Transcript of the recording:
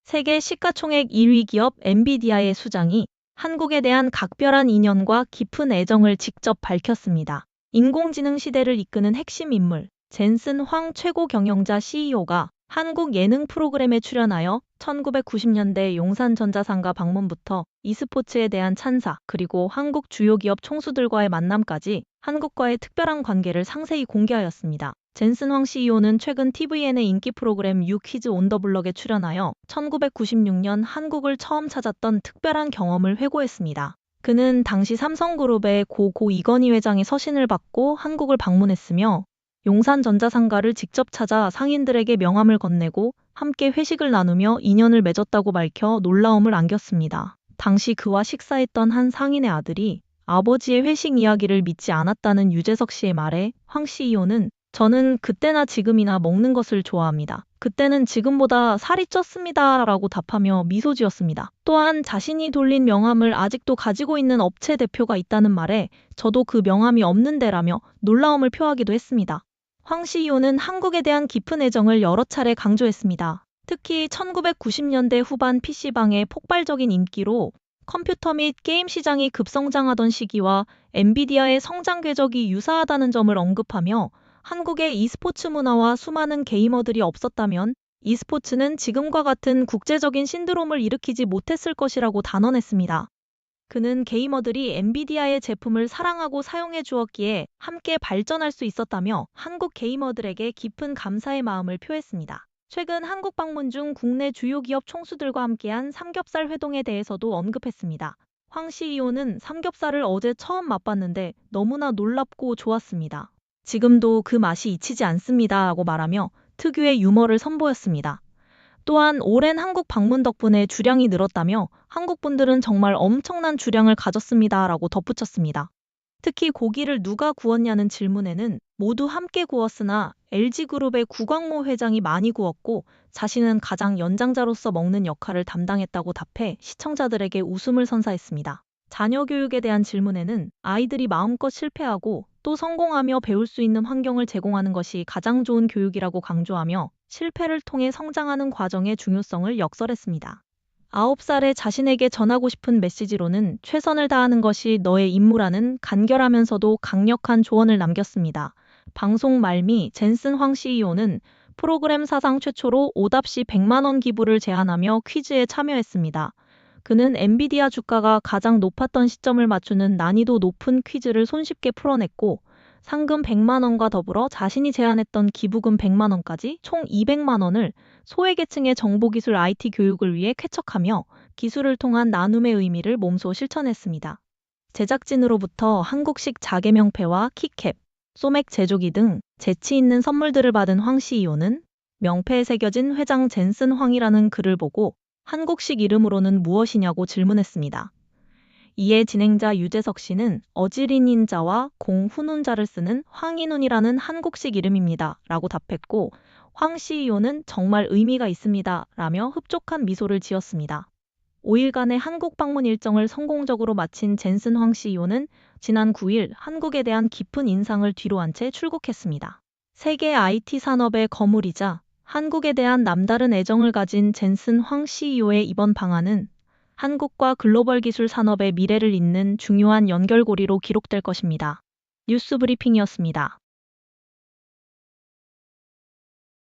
세계 시가총액 2위 기업 엔비디아의 수장이 한국에 대한 각별한 인연과 깊은 애정을 직접 밝혔습니다. 인공지능 시대를 이끄는 핵심 인물, 젠슨 황 최고 경영자 CEO가 한국 예능 프로그램에 출연하여 1990년대 용산전자상가 방문부터 e스포츠에 대한 찬사, 그리고 한국 주요 기업 총수들과의 만남까지 한국과의 특별한 관계를 상세히 공개하였습니다. 젠슨 황 CEO는 최근 tvN의 인기 프로그램 유 퀴즈 온 더 블럭에 출연하여 1996년 한국을 처음 찾았던 특별한 경험을 회고했습니다. 그는 당시 삼성그룹의 고 이건희 회장의 서신을 받고 한국을 방문했으며 용산전자상가를 직접 찾아 상인들에게 명함을 건네고 함께 회식을 나누며 인연을 맺었다고 밝혀 놀라움을 안겼습니다. 당시 그와 식사했던 한 상인의 아들이 아버지의 회식 이야기를 믿지 않았다는 유재석 씨의 말에 황 CEO는 저는 그때나 지금이나 먹는 것을 좋아합니다. 그때는 지금보다 살이 쪘습니다. 라고 답하며 미소 지었습니다. 또한 자신이 돌린 명함을 아직도 가지고 있는 업체 대표가 있다는 말에 저도 그 명함이 없는데라며 놀라움을 표하기도 했습니다. 황 CEO는 한국에 대한 깊은 애정을 여러 차례 강조했습니다. 특히 1990년대 후반 PC방의 폭발적인 인기로 컴퓨터 및 게임 시장이 급성장하던 시기와 엔비디아의 성장 궤적이 유사하다는 점을 언급하며 한국의 e스포츠 문화와 수많은 게이머들이 없었다면 e스포츠는 지금과 같은 국제적인 신드롬을 일으키지 못했을 것이라고 단언했습니다. 그는 게이머들이 엔비디아의 제품을 사랑하고 사용해 주었기에 함께 발전할 수 있었다며 한국 게이머들에게 깊은 감사의 마음을 표했습니다. 최근 한국 방문 중 국내 주요 기업 총수들과 함께한 삼겹살 회동에 대해서도 언급했습니다. 황 CEO는 삼겹살을 어제 처음 맛봤는데 너무나 놀랍고 좋았습니다. 지금도 그 맛이 잊히지 않습니다. 라고 말하며 특유의 유머를 선보였습니다. 또한 오랜 한국 방문 덕분에 주량이 늘었다며 한국 분들은 정말 엄청난 주량을 가졌습니다. 라고 덧붙였습니다. 특히 고기를 누가 구웠냐는 질문에는 모두 함께 구웠으나 LG그룹의 구광모 회장이 많이 구웠고 자신은 가장 연장자로서 먹는 역할을 담당했다고 답해 시청자들에게 웃음을 선사했습니다. 자녀 교육에 대한 질문에는 아이들이 마음껏 실패하고 또 성공하며 배울 수 있는 환경을 제공하는 것이 가장 좋은 교육이라고 강조하며 실패를 통해 성장하는 과정의 중요성을 역설했습니다. 9살의 자신에게 전하고 싶은 메시지로는 최선을 다하는 것이 너의 임무라는 간결하면서도 강력한 조언을 남겼습니다. 방송 말미 젠슨 황 CEO는 프로그램 사상 최초로 오답 시 100만 원 기부를 제안하며 퀴즈에 참여했습니다. 그는 엔비디아 주가가 가장 높았던 시점을 맞추는 난이도 높은 퀴즈를 손쉽게 풀어냈고 상금 100만 원과 더불어 자신이 제안했던 기부금 100만 원까지 총 200만 원을 소외계층의 정보기술 IT 교육을 위해 쾌척하며 기술을 통한 나눔의 의미를 몸소 실천했습니다. 제작진으로부터 한국식 자개명패와 키캡, 소맥 제조기 등 재치 있는 선물들을 받은 황 CEO는 명패에 새겨진 회장 젠슨 황이라는 글을 보고 한국식 이름으로는 무엇이냐고 질문했습니다. 이에 진행자 유재석 씨는 어지린인자와 공훈훈자를 쓰는 황인훈이라는 한국식 이름입니다. 라고 답했고 황 CEO는 정말 의미가 있습니다. 라며 흡족한 미소를 지었습니다. 5일간의 한국 방문 일정을 성공적으로 마친 젠슨 황 CEO는 지난 9일 한국에 대한 깊은 인상을 뒤로한 채 출국했습니다. 세계 IT 산업의 거물이자 한국에 대한 남다른 애정을 가진 젠슨 황 CEO의 이번 방안은 한국과 글로벌 기술 산업의 미래를 잇는 중요한 연결고리로 기록될 것입니다. 뉴스 브리핑이었습니다.